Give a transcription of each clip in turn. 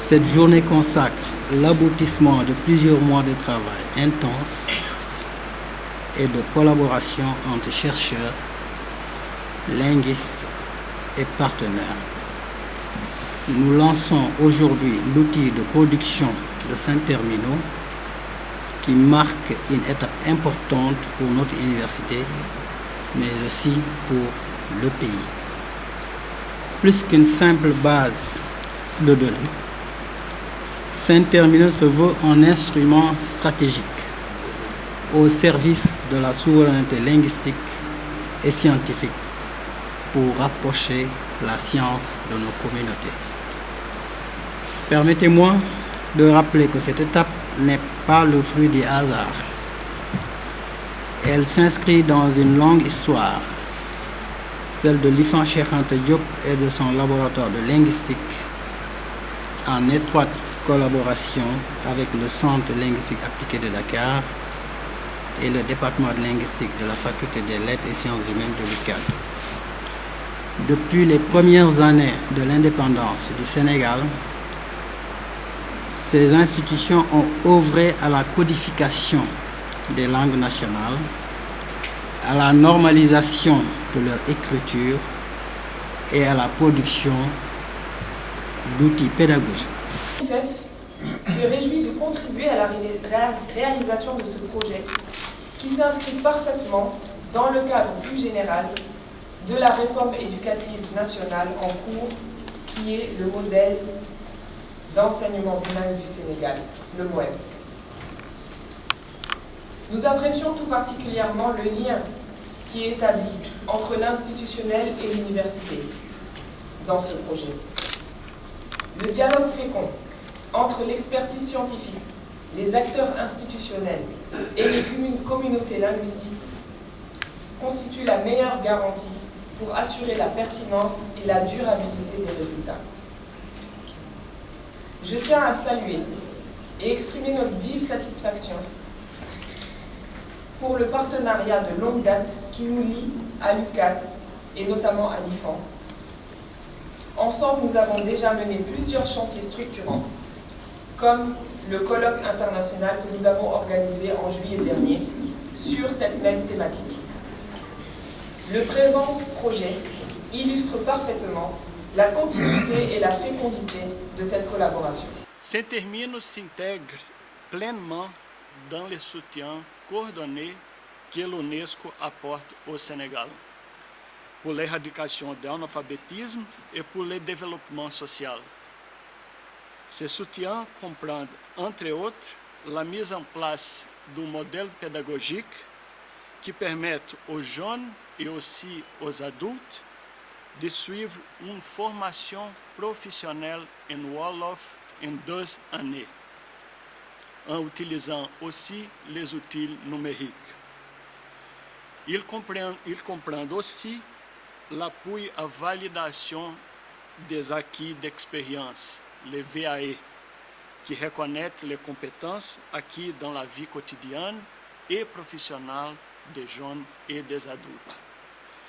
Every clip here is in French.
Cette journée consacre l'aboutissement de plusieurs mois de travail intense et de collaboration entre chercheurs, linguistes et partenaires. Nous lançons aujourd'hui l'outil de production de Saint-Terminaux qui marque une étape importante pour notre université, mais aussi pour le pays. Plus qu'une simple base de données, Saint-Terminaux se veut un instrument stratégique au service de la souveraineté linguistique et scientifique pour rapprocher la science de nos communautés. Permettez-moi de rappeler que cette étape n'est pas le fruit du hasard. Elle s'inscrit dans une longue histoire, celle de l'IFAN Cheikh Anta Diop et de son laboratoire de linguistique, en étroite collaboration avec le Centre linguistique appliqué de Dakar et le département de linguistique de la Faculté des lettres et sciences humaines de l'UCAD. Depuis les premières années de l'indépendance du Sénégal, ces institutions ont œuvré à la codification des langues nationales, à la normalisation de leur écriture et à la production d'outils pédagogiques. L'IFEF se réjouit de contribuer à la réalisation de ce projet qui s'inscrit parfaitement dans le cadre plus général de la réforme éducative nationale en cours, qui est le modèle d'enseignement bilingue du Sénégal, le MOEPS. Nous apprécions tout particulièrement le lien qui est établi entre l'institutionnel et l'université dans ce projet. Le dialogue fécond entre l'expertise scientifique, les acteurs institutionnels et les communautés linguistiques constitue la meilleure garantie pour assurer la pertinence et la durabilité des résultats. Je tiens à saluer et exprimer notre vive satisfaction pour le partenariat de longue date qui nous lie à l'UCAD et notamment à l'IFAN. Ensemble, nous avons déjà mené plusieurs chantiers structurants, comme le colloque international que nous avons organisé en juillet dernier sur cette même thématique. Le présent projet illustre parfaitement la continuité et la fécondité de cette collaboration. Saint-Terminaux s'intègre pleinement dans le soutien coordonné que l'UNESCO apporte au Sénégal pour l'éradication de l'analphabétisme et pour le développement social. Ce soutien comprend, entre autres, la mise en place d'un modèle pédagogique qui permette aux jeunes et aussi aux adultes de suivre une formation professionnelle en Wolof en 2 années, en utilisant aussi les outils numériques. Il comprend aussi l'appui à validation des acquis d'expérience, les VAE, qui reconnaissent les compétences acquises dans la vie quotidienne et professionnelle des jeunes et des adultes,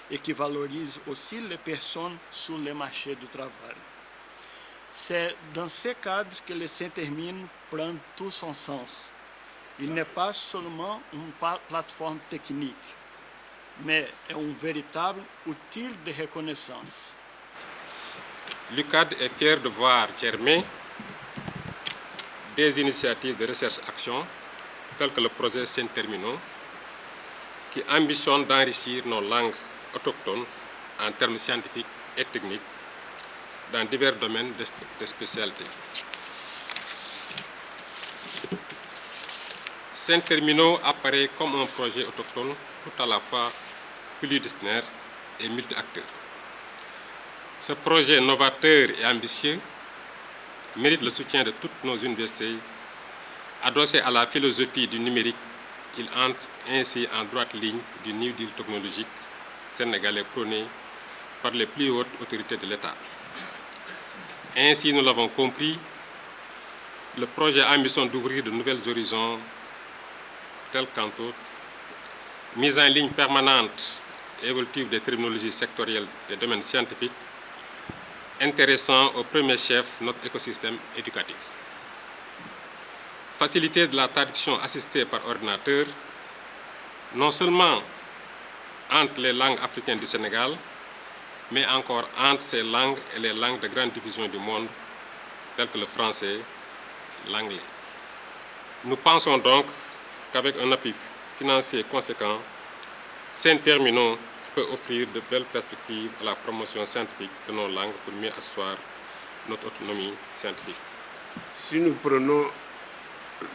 et qui valorisent aussi les personnes sur le marché du travail. C'est dans ce cadre que le Saint-Terminaux prend tout son sens. Il n'est pas seulement une plateforme technique, mais un véritable outil de reconnaissance. L'UCAD est fier de voir germer des initiatives de recherche-action telles que le projet Saint-Terminaux, qui ambitionne d'enrichir nos langues autochtones en termes scientifiques et techniques dans divers domaines de spécialité. Saint-Terminaux apparaît comme un projet autochtone tout à la fois pluridisciplinaire et multi-acteurs. Ce projet novateur et ambitieux mérite le soutien de toutes nos universités. Adossé à la philosophie du numérique, il entre ainsi en droite ligne du New Deal technologique sénégalais prôné par les plus hautes autorités de l'État. Ainsi, nous l'avons compris, le projet a ambition d'ouvrir de nouveaux horizons tels qu'entre autres, mise en ligne permanente et évolutive des terminologies sectorielles des domaines scientifiques, intéressant au premier chef notre écosystème éducatif. Facilité de la traduction assistée par ordinateur, non seulement entre les langues africaines du Sénégal, mais encore entre ces langues et les langues de grande diffusion du monde, telles que le français, l'anglais. Nous pensons donc qu'avec un appui financier conséquent, Saint-Terminaux peut offrir de belles perspectives à la promotion scientifique de nos langues pour mieux asseoir notre autonomie scientifique. Si nous prenons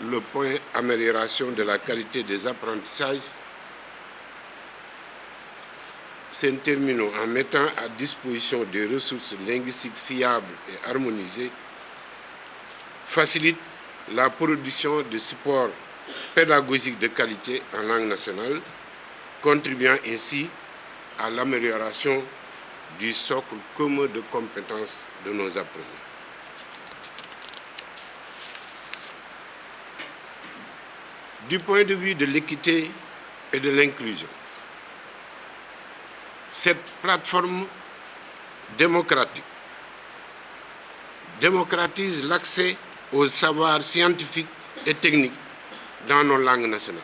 le point amélioration de la qualité des apprentissages, Saint-Terminaux, en mettant à disposition des ressources linguistiques fiables et harmonisées, facilite la production de supports pédagogiques de qualité en langue nationale, contribuant ainsi à l'amélioration du socle commun de compétences de nos apprenants. Du point de vue de l'équité et de l'inclusion, cette plateforme démocratique démocratise l'accès aux savoirs scientifiques et techniques dans nos langues nationales,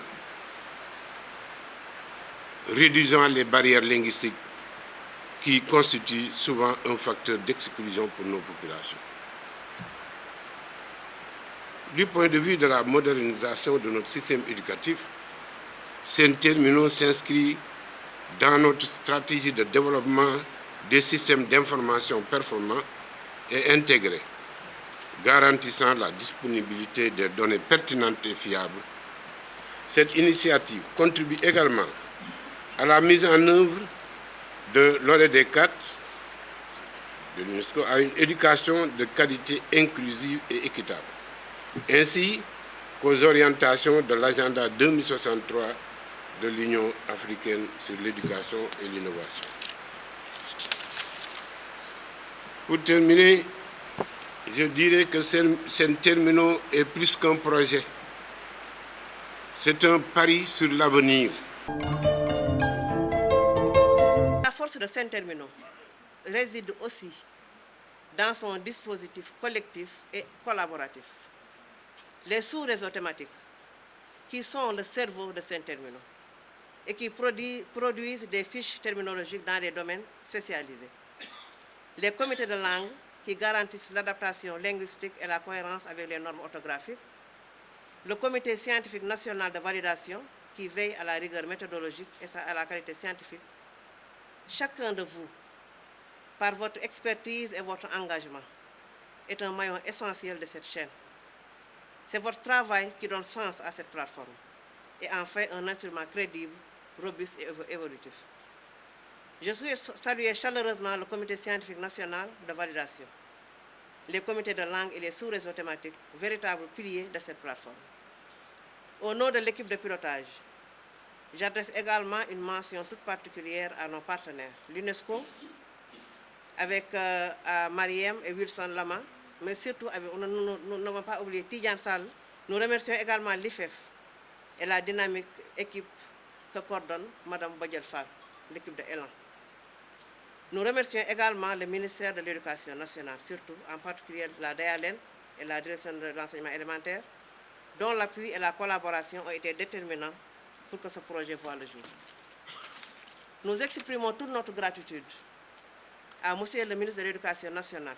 réduisant les barrières linguistiques qui constituent souvent un facteur d'exclusion pour nos populations. Du point de vue de la modernisation de notre système éducatif, Saint-Terminaux s'inscrit dans notre stratégie de développement des systèmes d'information performants et intégrés, garantissant la disponibilité des données pertinentes et fiables. Cette initiative contribue également à la mise en œuvre de l'ODD 4 de l'UNESCO à une éducation de qualité inclusive et équitable, ainsi qu'aux orientations de l'agenda 2063 de l'Union africaine sur l'éducation et l'innovation. Pour terminer, je dirais que Saint-Terminaux est plus qu'un projet. C'est un pari sur l'avenir. La force de Saint-Terminaux réside aussi dans son dispositif collectif et collaboratif. Les sous-réseaux thématiques, qui sont le cerveau de Saint-Terminaux et qui produisent des fiches terminologiques dans des domaines spécialisés. Les comités de langue, qui garantissent l'adaptation linguistique et la cohérence avec les normes orthographiques. Le comité scientifique national de validation, qui veille à la rigueur méthodologique et à la qualité scientifique. Chacun de vous, par votre expertise et votre engagement, est un maillon essentiel de cette chaîne. C'est votre travail qui donne sens à cette plateforme et en fait un instrument crédible, robuste et évolutif. Je souhaite saluer chaleureusement le comité scientifique national de validation, les comités de langue et les sous-réseaux thématiques, véritables piliers de cette plateforme. Au nom de l'équipe de pilotage, j'adresse également une mention toute particulière à nos partenaires, l'UNESCO, avec Mariem et Wilson Lama, mais surtout, nous n'avons pas oublié Tidjane Sall. Nous remercions également l'IFEF et la dynamique équipe que coordonne Mme Badiel Fall, l'équipe de Elan. Nous remercions également le ministère de l'Éducation nationale, surtout en particulier la DALEN et la direction de l'enseignement élémentaire, dont l'appui et la collaboration ont été déterminants pour que ce projet voie le jour. Nous exprimons toute notre gratitude à Monsieur le ministre de l'Éducation nationale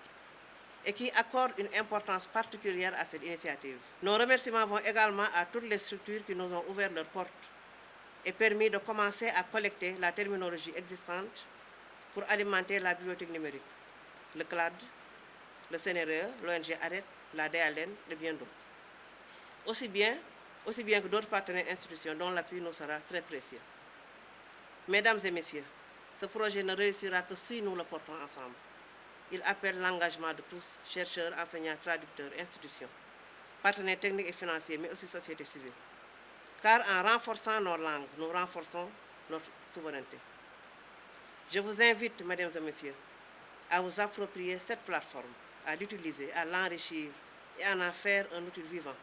et qui accorde une importance particulière à cette initiative. Nos remerciements vont également à toutes les structures qui nous ont ouvert leurs portes et permis de commencer à collecter la terminologie existante pour alimenter la bibliothèque numérique, le CLAD, le CNRE, l'ONG ARET, la DALEN et bien d'autres. Aussi bien que d'autres partenaires institutions dont l'appui nous sera très précieux. Mesdames et messieurs, ce projet ne réussira que si nous le portons ensemble. Il appelle l'engagement de tous, chercheurs, enseignants, traducteurs, institutions, partenaires techniques et financiers, mais aussi société civile. Car en renforçant nos langues, nous renforçons notre souveraineté. Je vous invite, mesdames et messieurs, à vous approprier cette plateforme, à l'utiliser, à l'enrichir et à en faire un outil vivant.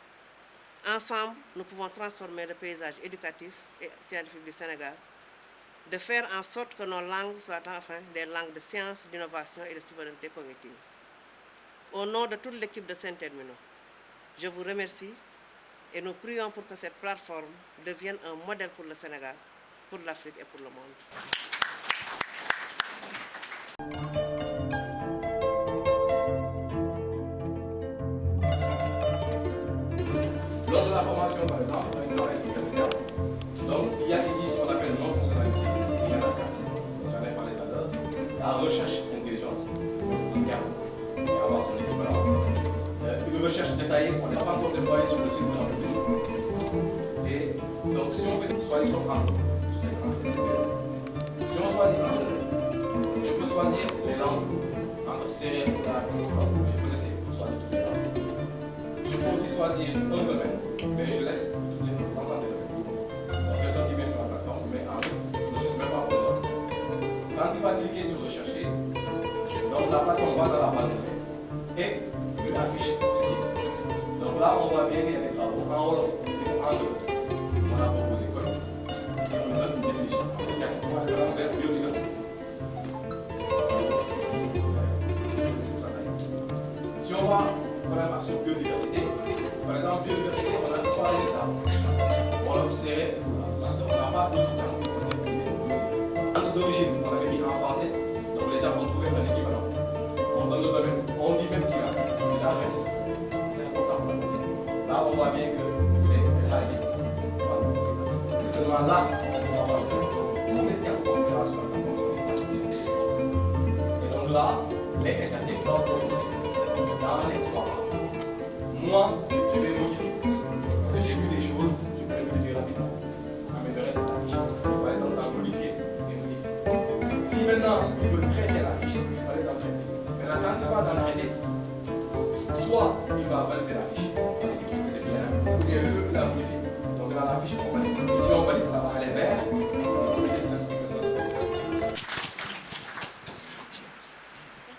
Ensemble, nous pouvons transformer le paysage éducatif et scientifique du Sénégal de faire en sorte que nos langues soient enfin des langues de science, d'innovation et de souveraineté cognitive. Au nom de toute l'équipe de Saint-Terminaux, je vous remercie et nous prions pour que cette plateforme devienne un modèle pour le Sénégal, pour l'Afrique et pour le monde. Lors de la formation, par exemple, on a une travail sur le terme. Donc, il y a ici ce qu'on appelle non-fonctionnalité. Il y en a 4. J'en ai parlé tout à l'heure. La recherche intelligente, un terme, et avoir son équivalent. Une recherche détaillée qu'on n'a pas encore déployée sur le site de l'entreprise. Et donc, si on fait choisir son angle, si on choisit angle, je peux choisir les langues entre sérère et arabe. Je peux laisser choisir toutes les langues. Je peux aussi choisir un domaine, mais je laisse l'ensemble des domaines. Donc, quelqu'un qui vient sur la plateforme, mais angle, je ne suis même pas pour le langue. Quand il va cliquer sur rechercher, donc la plateforme va dans la base de données et lui affiche ce qui existe. Donc là, on voit bien qu'il y a des travaux en Wolof et en anglais. On a proposé quoi? On nous donne une définition. On va aller vers biodiversité. Si on va vraiment sur biodiversité, par exemple, biodiversité, on a 3 étapes. Wolof, Sérère et Pulaar. Parce qu'on n'a pas beaucoup de temps. Entre d'origine, on avait mis en français, donc les gens ont trouvé un équivalent. On donne le domaine, on dit même qu'il y a, et là j'insiste, c'est important. Là on voit bien que c'est Elhadji. C'est seulement là qu'on va voir que on est en coopération avec la fonction. Et donc là, les SRT doivent dans les 3 ans. Moi, je vais modifier, parce que j'ai vu des choses, je peux les modifier rapidement, améliorer la fiche. Je vais aller dans modifier. Si maintenant il veut traiter la fiche, il va aller dans traiter. Maintenant, quand il va dans traiter, soit il va valider la fiche, parce qu'il trouve que c'est bien, ou bien il veut la modifier. Donc dans la fiche, on va